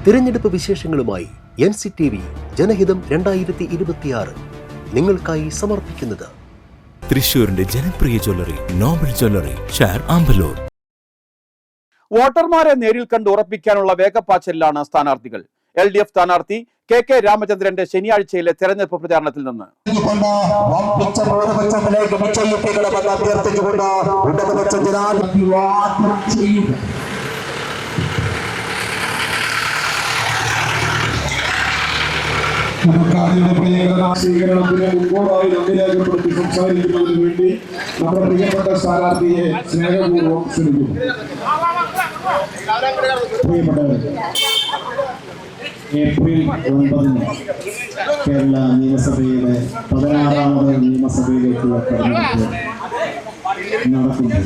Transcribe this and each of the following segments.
തിരഞ്ഞെടുപ്പ് വിശേഷങ്ങളുമായി NCTV ജനഹിതം 2026 നിങ്ങൾക്കായി സമർപ്പിക്കുന്നത് തൃശൂരിന്റെ ജനപ്രിയ ജ്വല്ലറി നോബൽ ജ്വല്ലറി, ഷാർ ആമ്പലൂർ. വോട്ടർമാരെ നേരിൽ കണ്ട് ഉറപ്പിക്കാനുള്ള വേഗപ്പാച്ചിലാണ് സ്ഥാനാർത്ഥികൾ. LDF സ്ഥാനാർത്ഥി KK രാമചന്ദ്രന്റെ ശനിയാഴ്ചയിലെ തെരഞ്ഞെടുപ്പ് പ്രചാരണത്തിൽ നിന്ന് സർക്കാരിന്റെ പ്രിയങ്കര സ്വീകരണത്തിന് മുമ്പോടായി നന്ദി രേഖപ്പെടുത്തി സംസാരിക്കുന്നതിന് വേണ്ടി നമ്മുടെ പ്രിയപ്പെട്ട സ്ഥാനാർത്ഥിയെ സ്നേഹപൂർവ്വം ക്ഷണിക്കുന്നു. പ്രിയപ്പെട്ടവർ, ഏപ്രിൽ 9 കേരള നിയമസഭയുടെ 16ാമത് നിയമസഭയിലേക്കുള്ള തെരഞ്ഞെടുപ്പ് നടക്കുന്നു.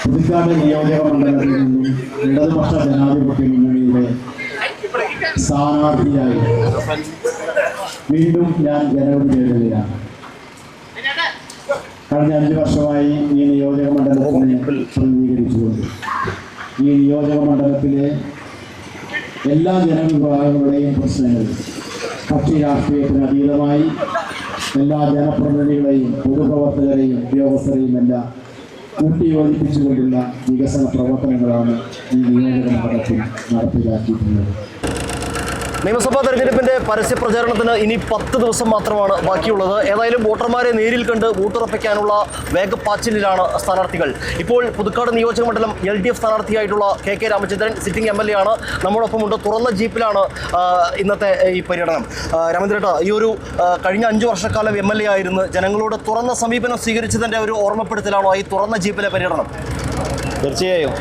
പുതുക്കാട് നിയോജക മണ്ഡലത്തിൽ നിന്നും ഇടതുപക്ഷ ജനാധിപത്യ മുന്നണിയുടെ സ്ഥാനാർത്ഥിയായി വീണ്ടും ഞാൻ ജനവിധി തേടുകയാണ്. കഴിഞ്ഞ 5 വർഷമായി ഈ നിയോജക മണ്ഡലത്തിനെ പ്രതിനിധീകരിച്ചുകൊണ്ട് ഈ നിയോജക മണ്ഡലത്തിലെ എല്ലാ ജനവിഭാഗങ്ങളുടെയും പ്രശ്നങ്ങൾ കക്ഷി രാഷ്ട്രീയത്തിന് അതീതമായി എല്ലാ ജനപ്രതിനിധികളെയും പൊതുപ്രവർത്തകരെയും ഉദ്യോഗസ്ഥരെയും എല്ലാം കൂട്ടിയോജിപ്പിച്ചുകൊണ്ടുള്ള വികസന പ്രവർത്തനങ്ങളാണ് ഈ നിയോജക മണ്ഡലത്തിൽ നടപ്പിലാക്കിയിട്ടുള്ളത്. നിയമസഭാ തെരഞ്ഞെടുപ്പിന്റെ പരസ്യ പ്രചാരണത്തിന് ഇനി 10 ദിവസം മാത്രമാണ് ബാക്കിയുള്ളത്. ഏതായാലും വോട്ടർമാരെ നേരിൽ കണ്ട് വോട്ടുറപ്പിക്കാനുള്ള വേഗപ്പാച്ചിലാണ് സ്ഥാനാർത്ഥികൾ. ഇപ്പോൾ പുതുക്കാട് നിയോജക മണ്ഡലം LDF സ്ഥാനാർത്ഥിയായിട്ടുള്ള KK Ramachandran sitting MLA ആണ് നമ്മോടൊപ്പമുണ്ട്. തുറന്ന ജീപ്പിലാണ് ഇന്നത്തെ ഈ പര്യടനം. രാമചന്ദ്രേട്ട, ഈ ഒരു കഴിഞ്ഞ 5 വർഷക്കാലം MLA ആയിരുന്നു, ജനങ്ങളോട് തുറന്ന സമീപനം സ്വീകരിച്ചതിൻ്റെ ഒരു ഓർമ്മപ്പെടുത്തലാണോ ഈ തുറന്ന ജീപ്പിലെ പര്യടനം? തീർച്ചയായും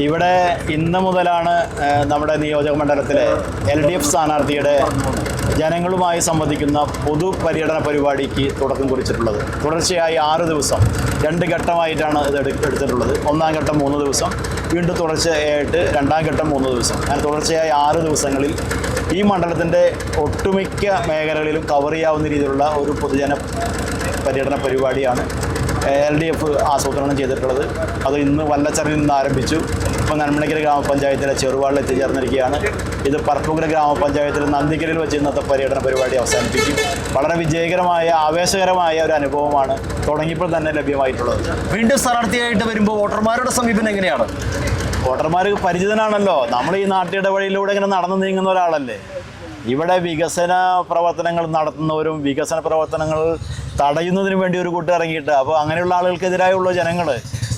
ഇവിടെ ഇന്ന് മുതലാണ് നമ്മുടെ നിയോജക മണ്ഡലത്തിലെ LDF സ്ഥാനാർത്ഥിയുടെ ജനങ്ങളുമായി സംവദിക്കുന്ന പൊതു പര്യടന പരിപാടിക്ക് തുടക്കം കുറിച്ചിട്ടുള്ളത്. തുടർച്ചയായി 6 ദിവസം 2 ഘട്ടമായിട്ടാണ് ഇത് എടുത്തിട്ടുള്ളത്. 1-ാം ഘട്ടം 3 ദിവസം, വീണ്ടും തുടർച്ചയായിട്ട് 2-ാം ഘട്ടം 3 ദിവസം. അങ്ങനെ തുടർച്ചയായി 6 ദിവസങ്ങളിൽ ഈ മണ്ഡലത്തിൻ്റെ ഒട്ടുമിക്ക മേഖലകളിലും കവർ ചെയ്യാവുന്ന രീതിയിലുള്ള ഒരു പൊതുജന പര്യടന പരിപാടിയാണ് LDF ആസൂത്രണം ചെയ്തിട്ടുള്ളത്. അത് ഇന്ന് വല്ലച്ചറിൽ നിന്ന് ആരംഭിച്ചു. ഇപ്പോൾ നന്മണക്കര ഗ്രാമപഞ്ചായത്തിലെ ചെറുവാളിൽ എത്തിച്ചേർന്നിരിക്കുകയാണ്. ഇത് പറപ്പൂക്കര ഗ്രാമപഞ്ചായത്തിൽ നന്ദിക്കരയിൽ വെച്ച് ഇന്നത്തെ പര്യടന പരിപാടി അവസാനിപ്പിക്കും. വളരെ വിജയകരമായ ആവേശകരമായ ഒരു അനുഭവമാണ് തുടങ്ങിയപ്പോൾ തന്നെ ലഭ്യമായിട്ടുള്ളത്. വീണ്ടും സ്ഥാനാർത്ഥിയായിട്ട് വരുമ്പോൾ വോട്ടർമാരുടെ സമീപനം എങ്ങനെയാണ്? വോട്ടർമാർ പരിചിതനാണല്ലോ. നമ്മൾ ഈ നാട്ടിയുടെ വഴിയിലൂടെ ഇങ്ങനെ നടന്നു നീങ്ങുന്ന ഒരാളല്ലേ. ഇവിടെ വികസന പ്രവർത്തനങ്ങൾ നടത്തുന്നവരും വികസന പ്രവർത്തനങ്ങൾ തടയുന്നതിന് വേണ്ടി ഒരു കൂട്ടം ഇറങ്ങിയിട്ട്, അപ്പോൾ അങ്ങനെയുള്ള ആളുകൾക്കെതിരായുള്ള ജനങ്ങൾ,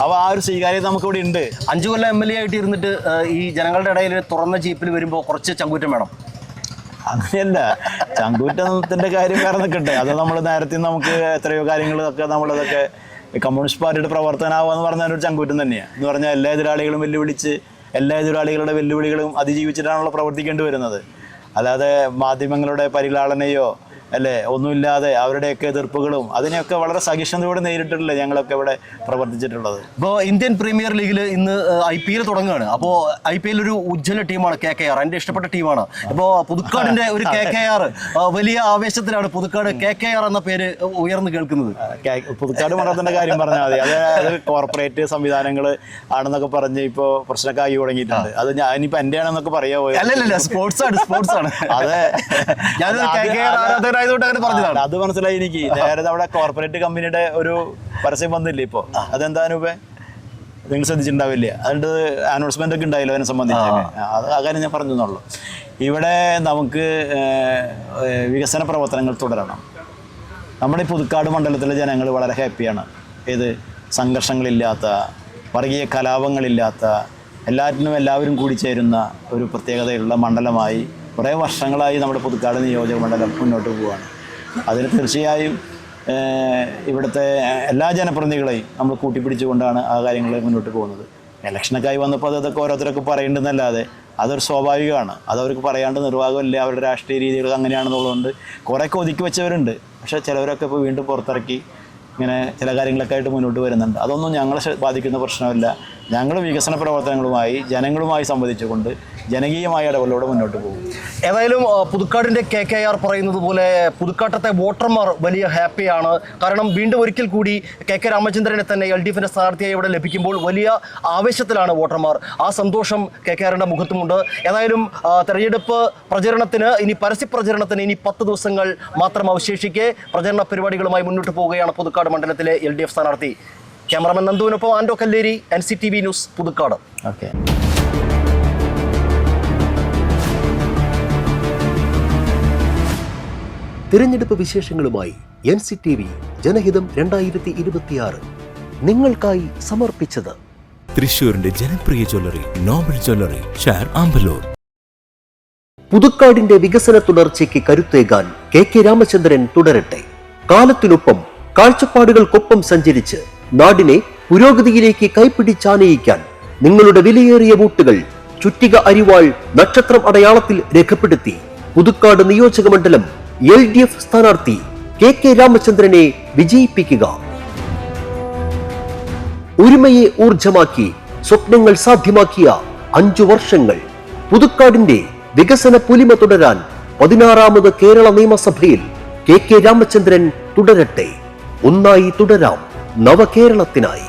അപ്പോൾ ആ ഒരു സ്വീകാര്യത നമുക്കിവിടെ ഉണ്ട്. 5 കൊല്ലം MLA ആയിട്ട് ഇരുന്നിട്ട് ഈ ജനങ്ങളുടെ ഇടയിൽ തുറന്ന ജീപ്പിൽ വരുമ്പോൾ കുറച്ച് ചങ്കൂറ്റം വേണം. അങ്ങനെയല്ല, ചങ്കൂറ്റത്തിൻ്റെ കാര്യം വേറെ നിൽക്കട്ടെ. അത് നമ്മൾ നേരത്തെ നമുക്ക് എത്രയോ കാര്യങ്ങളൊക്കെ നമ്മളതൊക്കെ കമ്മ്യൂണിസ്റ്റ് പാർട്ടിയുടെ പ്രവർത്തനമാവുക എന്ന് പറഞ്ഞാൽ ഒരു ചങ്കൂറ്റം തന്നെയാണ്. എന്ന് പറഞ്ഞാൽ എല്ലാ എതിരാളികളും വെല്ലുവിളിച്ച് എല്ലാ എതിരാളികളുടെ വെല്ലുവിളികളും അതിജീവിച്ചിട്ടാണല്ലോ പ്രവർത്തിക്കേണ്ടി വരുന്നത്. അല്ലാതെ മാധ്യമങ്ങളുടെ പരിലാളനയോ അല്ലേ ഒന്നുമില്ലാതെ അവരുടെയൊക്കെ എതിർപ്പുകളും അതിനെയൊക്കെ വളരെ സഹിഷ്ണുതയോടെ നേരിട്ടിട്ടില്ല ഞങ്ങളൊക്കെ ഇവിടെ പ്രവർത്തിച്ചിട്ടുള്ളത്. ഇപ്പോൾ ഇന്ത്യൻ പ്രീമിയർ ലീഗിൽ ഇന്ന് IPL തുടങ്ങുകയാണ്. അപ്പോൾ IPL ഒരു ഉജ്ജ്വല ടീമാണ് KKR, എൻ്റെ ഇഷ്ടപ്പെട്ട ടീമാണ്. ഇപ്പോൾ പുതുക്കാടിൻ്റെ ഒരു KKR വലിയ ആവേശത്തിലാണ് പുതുക്കാട് KKR എന്ന പേര് ഉയർന്നു കേൾക്കുന്നത്. പുതുക്കാട് മണ്ഡലത്തിൻ്റെ കാര്യം പറഞ്ഞാൽ മതി. അത് കോർപ്പറേറ്റ് സംവിധാനങ്ങൾ ആണെന്നൊക്കെ പറഞ്ഞ് ഇപ്പോൾ പ്രശ്നമൊക്കെ ആയി തുടങ്ങിയിട്ടുണ്ട്. അത് ഞാനിപ്പോൾ എൻ്റെ ആണെന്നൊക്കെ പറയാമോ? അല്ലല്ല, സ്പോർട്സ് ആണ്. അതെ, ഞാനൊരു KKR ആരാധകനായതുകൊണ്ട് അങ്ങനെ പറഞ്ഞതാണ്. അത് മനസ്സിലായി എനിക്ക്. നേരത്തെ അവിടെ കോർപ്പറേറ്റ് കമ്പനിയുടെ ഒരു പരസ്യം വന്നില്ലേ ഇപ്പോൾ? അതെന്താ അനൂപേ, നിങ്ങൾ ശ്രദ്ധിച്ചിട്ടുണ്ടാവില്ല? അതിൻ്റെ അനൗൺസ്മെൻ്റ് ഒക്കെ ഉണ്ടായില്ലോ അതിനെ സംബന്ധിച്ച്. അത് ആ കാര്യം ഞാൻ പറഞ്ഞെന്നുള്ളൂ. ഇവിടെ നമുക്ക് വികസന പ്രവർത്തനങ്ങൾ തുടരണം. നമ്മുടെ ഈ പുതുക്കാട് മണ്ഡലത്തിലെ ജനങ്ങൾ വളരെ ഹാപ്പിയാണ്. ഏത് സംഘർഷങ്ങളില്ലാത്ത, വർഗീയ കലാപങ്ങളില്ലാത്ത, എല്ലാവരും കൂടി ചേരുന്ന ഒരു പ്രത്യേകതയുള്ള മണ്ഡലമായി കുറേ വർഷങ്ങളായി നമ്മുടെ പുതുക്കാട് നിയോജക മണ്ഡലം മുന്നോട്ട് പോവുകയാണ്. അതിന് തീർച്ചയായും ഇവിടുത്തെ എല്ലാ ജനപ്രതിനിധികളെയും നമ്മൾ കൂട്ടിപ്പിടിച്ചുകൊണ്ടാണ് ആ കാര്യങ്ങൾ മുന്നോട്ട് പോകുന്നത്. ഇലക്ഷനൊക്കെ ആയി വന്നപ്പോൾ അതൊക്കെ ഓരോരുത്തരൊക്കെ പറയേണ്ടെന്നല്ലാതെ അതൊരു സ്വാഭാവികമാണ്. അതവർക്ക് പറയാണ്ട് നിർവാഹമില്ല. അവരുടെ രാഷ്ട്രീയ രീതികൾ അങ്ങനെയാണെന്നുള്ളതുകൊണ്ട് കുറേയൊക്കെ ഒതുക്കി വെച്ചവരുണ്ട്. പക്ഷേ ചിലവരൊക്കെ ഇപ്പോൾ വീണ്ടും പുറത്തിറക്കി ഇങ്ങനെ ചില കാര്യങ്ങളൊക്കെ ആയിട്ട് മുന്നോട്ട് വരുന്നുണ്ട്. അതൊന്നും ഞങ്ങളെ ബാധിക്കുന്ന പ്രശ്നമല്ല. ഞങ്ങൾ വികസന പ്രവർത്തനങ്ങളുമായി ജനങ്ങളുമായി സംവദിച്ചുകൊണ്ട് ജനകീയമായ ഇടപെടലോടെ മുന്നോട്ട് പോകും. ഏതായാലും പുതുക്കാടിൻ്റെ KKR പറയുന്നത് പോലെ പുതുക്കാട്ടത്തെ വോട്ടർമാർ വലിയ ഹാപ്പിയാണ്. കാരണം വീണ്ടും ഒരിക്കൽ കൂടി KK രാമചന്ദ്രനെ തന്നെ LDFിൻ്റെ സ്ഥാനാർത്ഥിയായി ഇവിടെ ലഭിക്കുമ്പോൾ വലിയ ആവേശത്തിലാണ് വോട്ടർമാർ. ആ സന്തോഷം KKRന്റെ മുഖത്തുമുണ്ട്. ഏതായാലും തെരഞ്ഞെടുപ്പ് പ്രചരണത്തിന് പരസ്യ പ്രചരണത്തിന് ഇനി 10 ദിവസങ്ങൾ മാത്രം അവശേഷിക്കെ പ്രചരണ പരിപാടികളുമായി മുന്നോട്ട് പോവുകയാണ് പുതുക്കാട് മണ്ഡലത്തിലെ LDF സ്ഥാനാർത്ഥി. ക്യാമറമാൻ നന്ദുവിനൊപ്പം Ando Kalleri, NCTV news, Puthukkad. Okay. തിരഞ്ഞെടുപ്പ് വിശേഷങ്ങളുമായി NCTV ജനഹിതം 2026 നിങ്ങൾക്കായി സമർപ്പിച്ചത് തൃശൂരിന്റെ ജനപ്രിയ ജ്വല്ലറി നോബൽ ജ്വല്ലറി, ഷാർ ആമ്പലൂർ. പുതുക്കാടിന്റെ വികസന തുടർച്ചയ്ക്ക് കരുത്തേകാൻ KK രാമചന്ദ്രൻ തുടരട്ടെ. കാലത്തിനൊപ്പം കാഴ്ചപ്പാടുകൾക്കൊപ്പം സഞ്ചരിച്ച് നാടിനെ പുരോഗതിയിലേക്ക് കൈപ്പിടിച്ചാനയിക്കാൻ നിങ്ങളുടെ വിലയേറിയ വോട്ടുകൾ ചുറ്റിക അരിവാൾ നക്ഷത്രം അടയാളത്തിൽ രേഖപ്പെടുത്തി പുതുക്കാട് നിയോജക മണ്ഡലം LDF സ്ഥാനാർത്ഥി KK രാമചന്ദ്രനെ വിജയിപ്പിക്കുക. ഒരുമയെ ഊർജമാക്കി സ്വപ്നങ്ങൾ സാധ്യമാക്കിയ 5 വർഷങ്ങൾ പുതുക്കാടിന്റെ വികസന പുലിമ തുടരാൻ 16ാമത് കേരള നിയമസഭയിൽ KK രാമചന്ദ്രൻ തുടരട്ടെ. ഒന്നായി തുടരാം നവകേരളത്തിനായി.